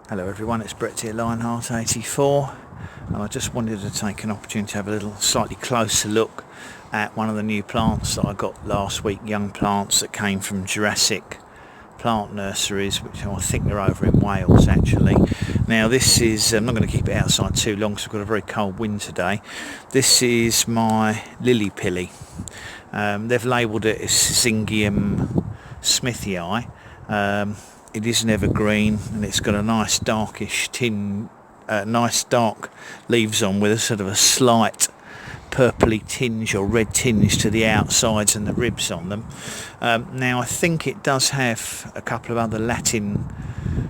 Hello everyone, it's Brett here, Lionheart84, and I just wanted to take an opportunity to have a little slightly closer look at one of the new plants that I got last week, young plants that came from Jurassic plant nurseries, which I think they're over in Wales actually. Now this is, I'm not going to keep it outside too long because we've got a very cold wind today. This is my Lilly Pilly. They've labelled it as Syzygium Smithii. It is an evergreen and it's got a nice darkish nice dark leaves on with a sort of a slight purpley tinge or red tinge to the outsides and the ribs on them. Now I think it does have a couple of other Latin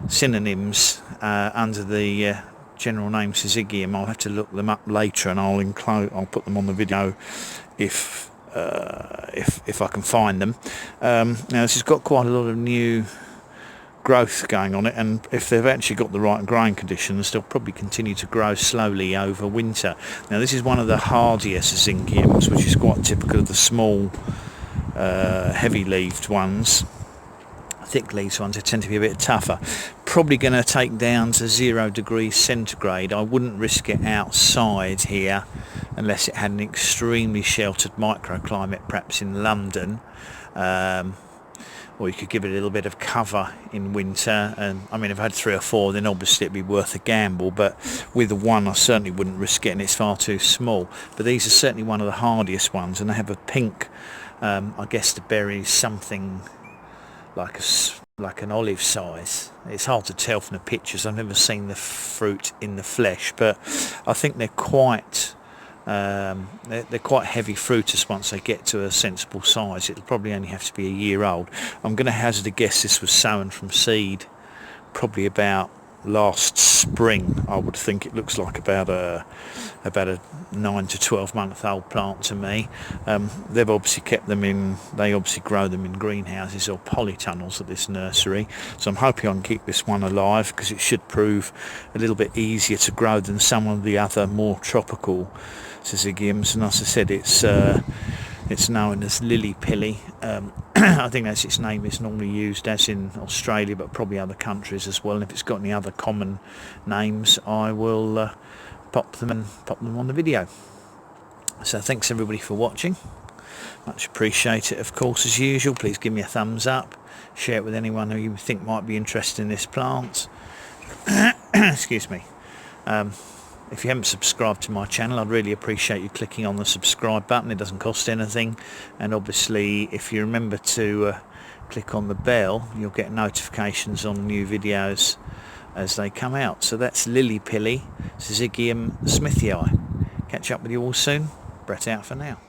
synonyms under the general name Syzygium. I'll have to look them up later and I'll put them on the video if I can find them. Now this has got quite a lot of new growth going on it, and if they've actually got the right growing conditions they'll probably continue to grow slowly over winter. Now this is one of the hardier Syzygiums, which is quite typical of the small heavy leaved ones. Thick leaves ones, they tend to be a bit tougher. Probably going to take down to 0 degrees centigrade. I wouldn't risk it outside here unless it had an extremely sheltered microclimate, perhaps in London. Or you could give it a little bit of cover in winter. And I mean, if I had 3 or 4, then obviously it'd be worth a gamble, but with the one I certainly wouldn't risk it, and it's far too small. But these are certainly one of the hardiest ones, and they have a pink, I guess the berry is something like an olive size. It's hard to tell from the pictures. I've never seen the fruit in the flesh, but I think they're quite heavy fruiters once they get to a sensible size. It'll probably only have to be a year old. I'm going to hazard a guess this was sown from seed probably about last spring. I would think it looks like about a 9 to 12 month old plant to me. They've obviously they obviously grow them in greenhouses or polytunnels at this nursery, so I'm hoping I can keep this one alive because it should prove a little bit easier to grow than some of the other more tropical Syzygiums. And as I said, it's known as Lilly Pilly. I think that's its name is normally used as in Australia, but probably other countries as well. And if it's got any other common names, I will pop them on the video. So thanks everybody for watching. Much appreciate it, of course, as usual. Please give me a thumbs up. Share it with anyone who you think might be interested in this plant. Excuse me. If you haven't subscribed to my channel, I'd really appreciate you clicking on the subscribe button. It doesn't cost anything, and obviously if you remember to click on the bell, you'll get notifications on new videos as they come out. So that's Lilly Pilly, Syzygium Smithii. Catch up with you all soon. Brett out for now.